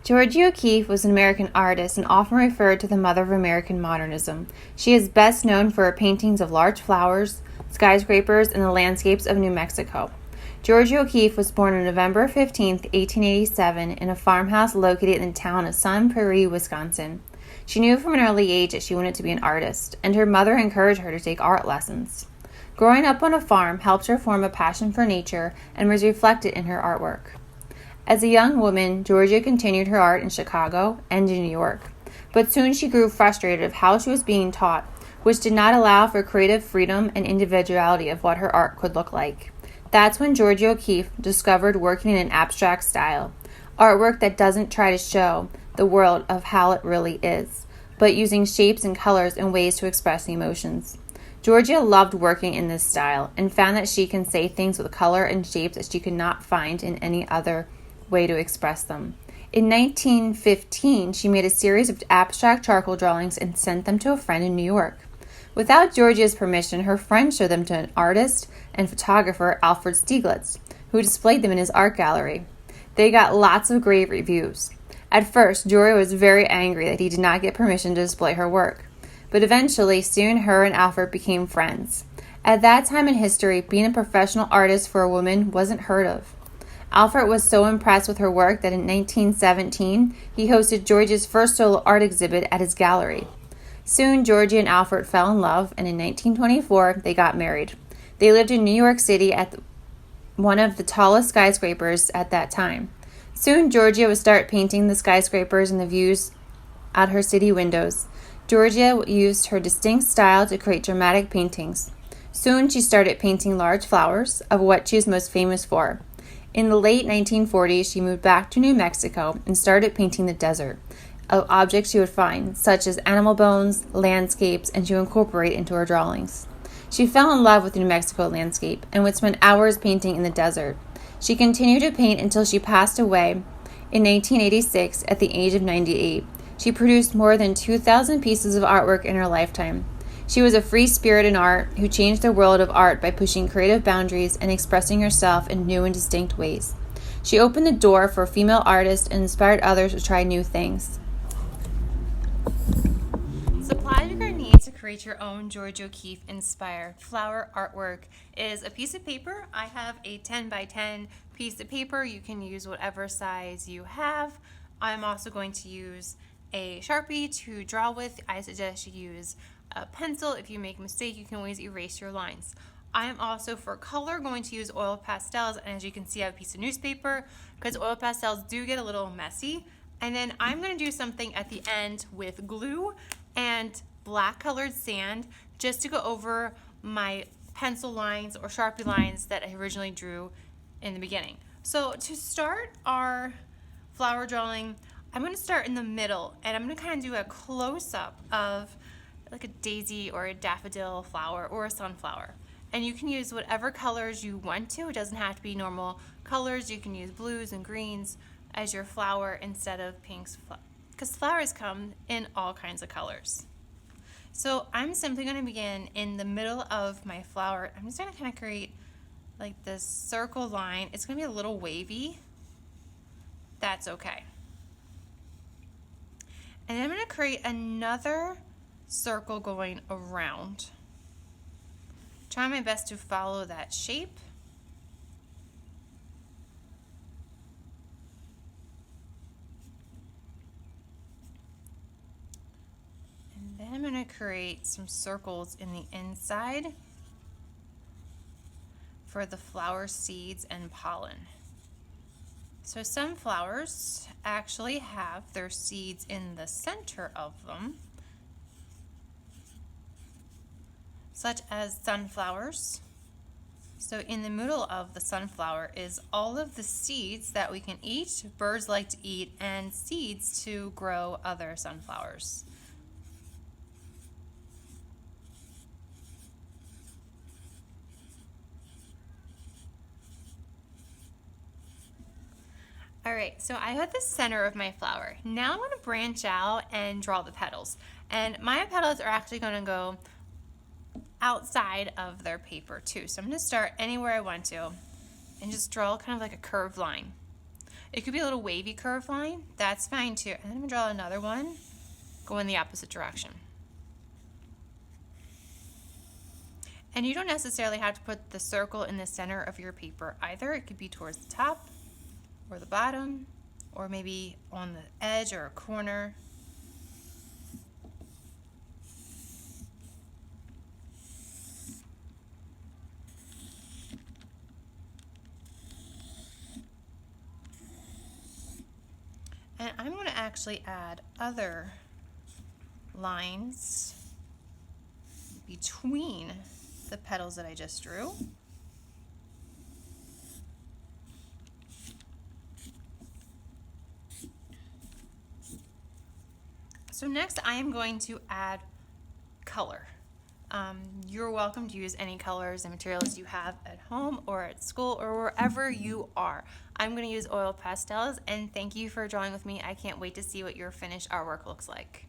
Georgia O'Keeffe was an American artist and often referred to the mother of American modernism. She is best known for her paintings of large flowers, skyscrapers, and the landscapes of New Mexico. Georgia O'Keeffe was born on November 15, 1887, in a farmhouse located in the town of Sun Prairie, Wisconsin. She knew from an early age that she wanted to be an artist, and her mother encouraged her to take art lessons. Growing up on a farm helped her form a passion for nature and was reflected in her artwork. As a young woman, Georgia continued her art in Chicago and in New York, but soon she grew frustrated of how she was being taught, which did not allow for creative freedom and individuality of what her art could look like. That's when Georgia O'Keeffe discovered working in an abstract style, artwork that doesn't try to show the world of how it really is, but using shapes and colors and ways to express emotions. Georgia loved working in this style and found that she can say things with color and shapes that she could not find in any other way to express them. In 1915, she made a series of abstract charcoal drawings and sent them to a friend in New York. Without Georgia's permission, her friend showed them to an artist and photographer, Alfred Stieglitz, who displayed them in his art gallery. They got lots of great reviews. At first, Georgia was very angry that he did not get permission to display her work, but eventually, soon her and Alfred became friends. At that time in history, being a professional artist for a woman wasn't heard of. Alfred was so impressed with her work that in 1917, he hosted Georgia's first solo art exhibit at his gallery. Soon, Georgia and Alfred fell in love, and in 1924, they got married. They lived in New York City at one of the tallest skyscrapers at that time. Soon, Georgia would start painting the skyscrapers and the views at her city windows. Georgia used her distinct style to create dramatic paintings. Soon, she started painting large flowers, of what she is most famous for. In the late 1940s, she moved back to New Mexico and started painting the desert, of objects she would find, such as animal bones, landscapes, and to incorporate into her drawings. She fell in love with the New Mexico landscape and would spend hours painting in the desert. She continued to paint until she passed away in 1986 at the age of 98. She produced more than 2,000 pieces of artwork in her lifetime. She was a free spirit in art who changed the world of art by pushing creative boundaries and expressing herself in new and distinct ways. She opened the door for female artists and inspired others to try new things. Supplies you're going to need to create your own Georgia O'Keeffe inspired flower artwork is a piece of paper. I have a 10 by 10 piece of paper. You can use whatever size you have. I'm also going to use a Sharpie to draw with. I suggest you use a pencil. If you make a mistake, you can always erase your lines. I am also, for color, going to use oil pastels, and as you can see, I have a piece of newspaper because oil pastels do get a little messy. And then I'm going to do something at the end with glue and black colored sand just to go over my pencil lines or Sharpie lines that I originally drew in the beginning. So to start our flower drawing, I'm going to start in the middle, and I'm going to kind of do a close-up of like a daisy or a daffodil flower or a sunflower. And you can use whatever colors you want to. It doesn't have to be normal colors. You can use blues and greens as your flower instead of pinks, because flowers come in all kinds of colors. So I'm simply going to begin in the middle of my flower. I'm just going to kind of create like this circle line. It's going to be a little wavy. That's okay. And then I'm going to create another circle going around. Try my best to follow that shape. And then I'm going to create some circles in the inside for the flower seeds and pollen. So some flowers actually have their seeds in the center of them, such as sunflowers. So in the middle of the sunflower is all of the seeds that we can eat, birds like to eat, and seeds to grow other sunflowers. All right, so I have the center of my flower. Now I'm going to branch out and draw the petals. And my petals are actually going to go outside of their paper too. So I'm going to start anywhere I want to and just draw kind of like a curved line. It could be a little wavy curved line. That's fine too. And then I'm going to draw another one, go in the opposite direction. And you don't necessarily have to put the circle in the center of your paper either. It could be towards the top or the bottom, or maybe on the edge or a corner. And I'm going to actually add other lines between the petals that I just drew. So next I am going to add color. You're welcome to use any colors and materials you have at home or at school or wherever you are. I'm going to use oil pastels, and thank you for drawing with me. I can't wait to see what your finished artwork looks like.